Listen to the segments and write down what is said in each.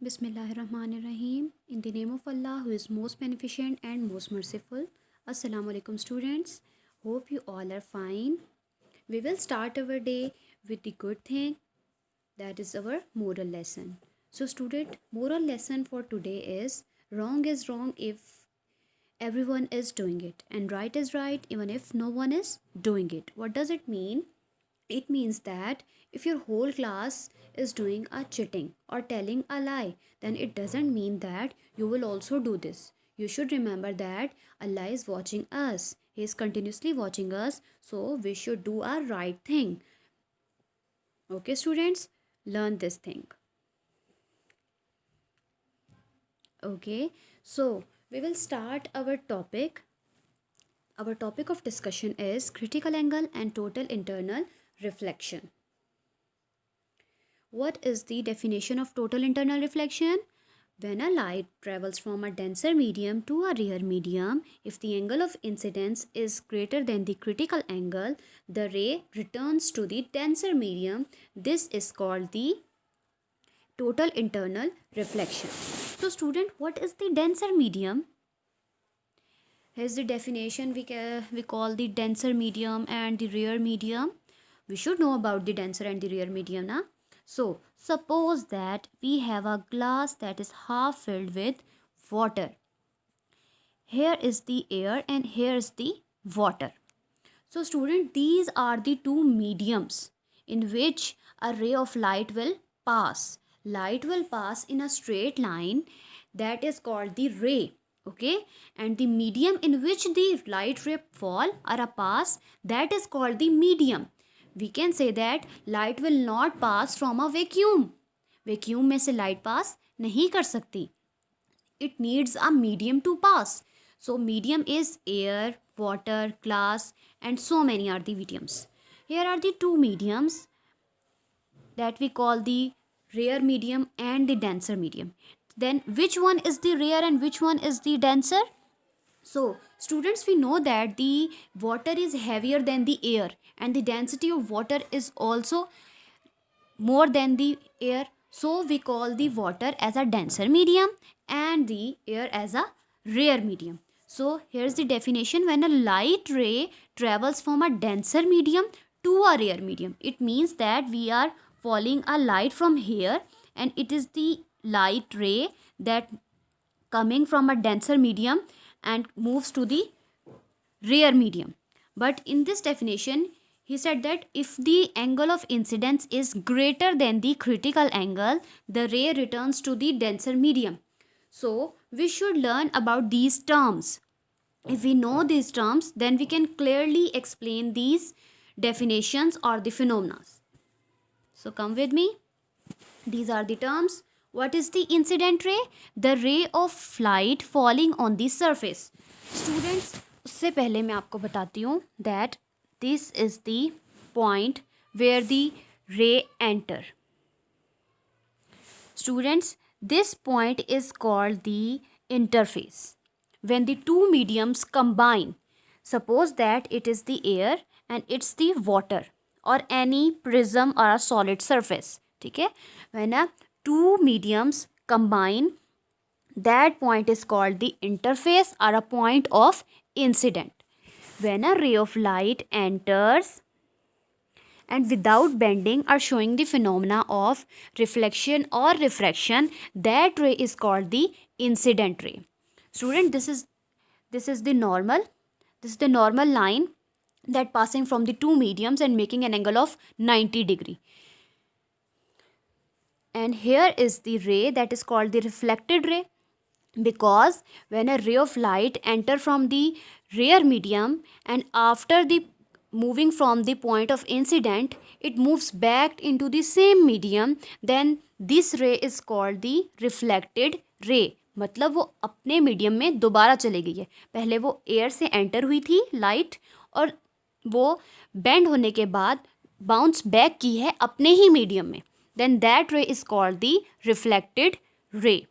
Bismillahirrahmanirrahim. In the name of Allah, who is most beneficent and most merciful. Assalamu alaikum, students. Hope you all are fine. We will start our day with the good thing, that is our moral lesson. So, student, moral lesson for today is wrong if everyone is doing it, and right is right even if no one is doing it. What does it mean? It means that if your whole class is doing a cheating or telling a lie, then it doesn't mean that you will also do this. You should remember that Allah is watching us. He is continuously watching us, so we should do our right thing. Okay, students, learn this thing. Okay, so we will start our topic. Our topic of discussion is critical angle and total internal reflection. What is the definition of total internal reflection? When a light travels from a denser medium to a rarer medium, if the angle of incidence is greater than the critical angle, the ray returns to the denser medium. This is called the total internal reflection. So, student, what is the denser medium? Here's the definition. We call the denser medium and the rarer medium. We should know about the denser and the rarer medium, na? So, suppose that we have a glass that is half filled with water. Here is the air and here is the water. So, student, these are the two mediums in which a ray of light will pass. Light will pass in a straight line, that is called the ray. Okay, and the medium in which the light ray fall or a pass, that is called the medium. We can say that light will not pass from a vacuum. Vacuum में से light pass नहीं कर सकती. It needs a medium to pass. So medium is air, water, glass, and so many are the mediums. Here are the two mediums that we call the rare medium and the denser medium. Then which one is the rare and which one is the denser? So, students, we know that the water is heavier than the air and the density of water is also more than the air. So, we call the water as a denser medium and the air as a rare medium. So, here's the definition. When a light ray travels from a denser medium to a rare medium, it means that we are falling a light from here and it is the light ray that coming from a denser medium and moves to the rare medium. But in this definition, he said that if the angle of incidence is greater than the critical angle, the ray returns to the denser medium. So, we should learn about these terms. If we know these terms, then we can clearly explain these definitions or the phenomena. So, come with me. These are the terms. What is the incident ray? The ray of light falling on the surface. Students, उससे पहले मैं आपको बताती हूँ that this is the point where the ray enter. Students, this point is called the interface. When the two mediums combine, suppose that it is the air and it's the water or any prism or a solid surface. ठीक है? When two mediums combine, that point is called the interface or a point of incident. When a ray of light enters and without bending or showing the phenomena of reflection or refraction, that ray is called the incident ray. Student, this is the normal line that passing from the two mediums and making an angle of 90 degree. And here is the ray that is called the reflected ray, because when a ray of light enter from the rare medium and after the moving from the point of incident, it moves back into the same medium, then this ray is called the reflected ray. मतलब वो अपने medium में दोबारा चली गई है. पहले वो एयर से एंटर हुई थी लाइट और वो बेंड होने के बाद बाउंस बैक की है अपने ही मीडियम में. Then that ray is called the reflected ray.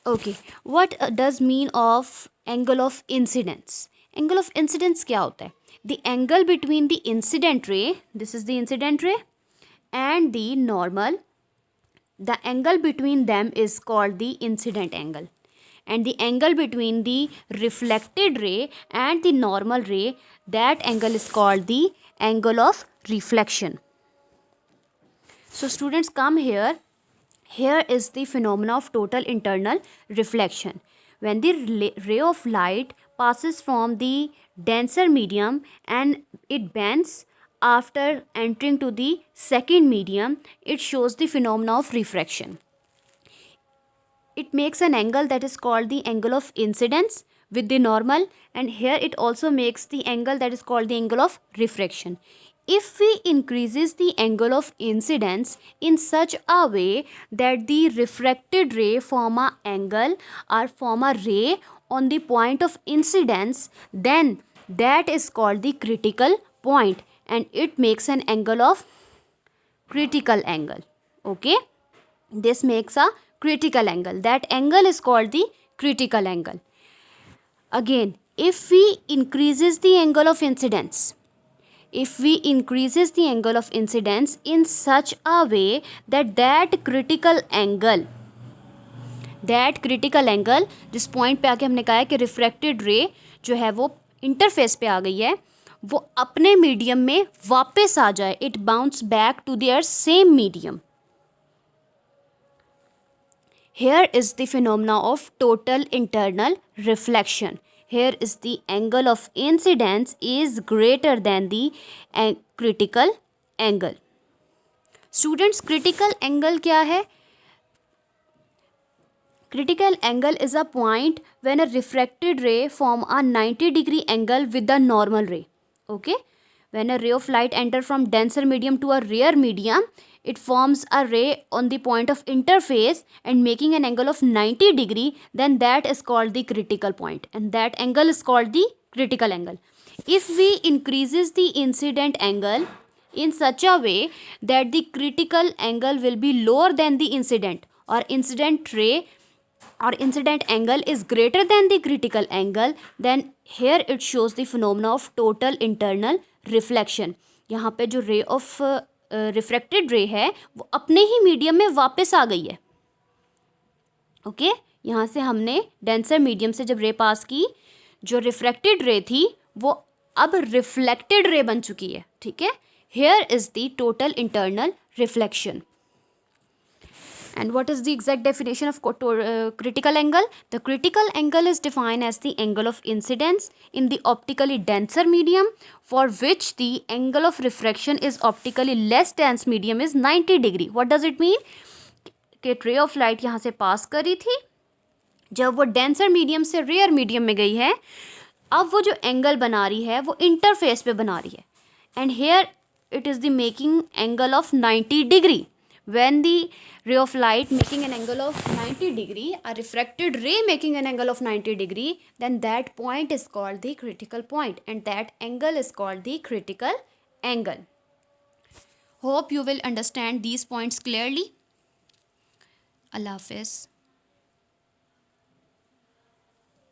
Okay, what does mean of angle of incidence? Angle of incidence क्या होता है? The angle between the incident ray, this is the incident ray, and the normal the angle between them is called the incident angle, and the angle between the reflected ray and the normal ray, that angle is called the angle of reflection. So students, come here. Here is the phenomena of total internal reflection. When the ray of light passes from the denser medium and it bends after entering to the second medium, it shows the phenomena of refraction. It makes an angle that is called the angle of incidence with the normal, and here it also makes the angle that is called the angle of refraction. If we increases the angle of incidence in such a way that the refracted ray form a angle or form a ray on the point of incidence, then that is called the critical point, and it makes an angle of critical angle. Okay, this makes a critical angle. That angle is called the critical angle. Again, if we increases the angle of incidence, if we increases the angle of incidence in such a way that that critical angle जिस point पे आके हमने कहा है कि refracted रे जो है वो इंटरफेस पे आ गई है, वो अपने मीडियम में वापस आ जाए, it bounce back to their same medium. Here is the phenomena of total internal reflection. Here is the angle of incidence is greater than the critical angle. Students, critical angle क्या है? Critical angle is a point when a refracted ray form a 90-degree angle with the normal ray. Okay? When a ray of light enter from denser medium to a rarer medium, it forms a ray on the point of interface and making an angle of 90 degree, then that is called the critical point, and that angle is called the critical angle. If we increases the incident angle in such a way that the critical angle will be lower than the incident, or incident ray or incident angle is greater than the critical angle, then here it shows the phenomena of total internal reflection. यहाँ पे जो ray of refracted रे है वो अपने ही medium में वापस आ गई है. ओके, यहाँ से हमने डेंसर मीडियम से जब रे पास की, जो रिफ्रैक्टेड रे थी वो अब रिफ्लेक्टेड रे बन चुकी है. ठीक है, here is the total internal reflection. And what is the exact definition of critical angle? The critical angle is defined as the angle of incidence in the optically denser medium for which the angle of refraction is optically less dense medium is 90 degree. What does it mean? कि ray of light यहाँ से पास करी थी, जब वो denser medium से rare medium में गई है, अब वो जो एंगल बना रही है वो इंटरफेस पे बना रही है. And here it is the making angle of 90 degree. When the ray of light making an angle of 90 degree, a refracted ray making an angle of 90 degree, then that point is called the critical point, and that angle is called the critical angle. Hope you will understand these points clearly. Allah Hafiz.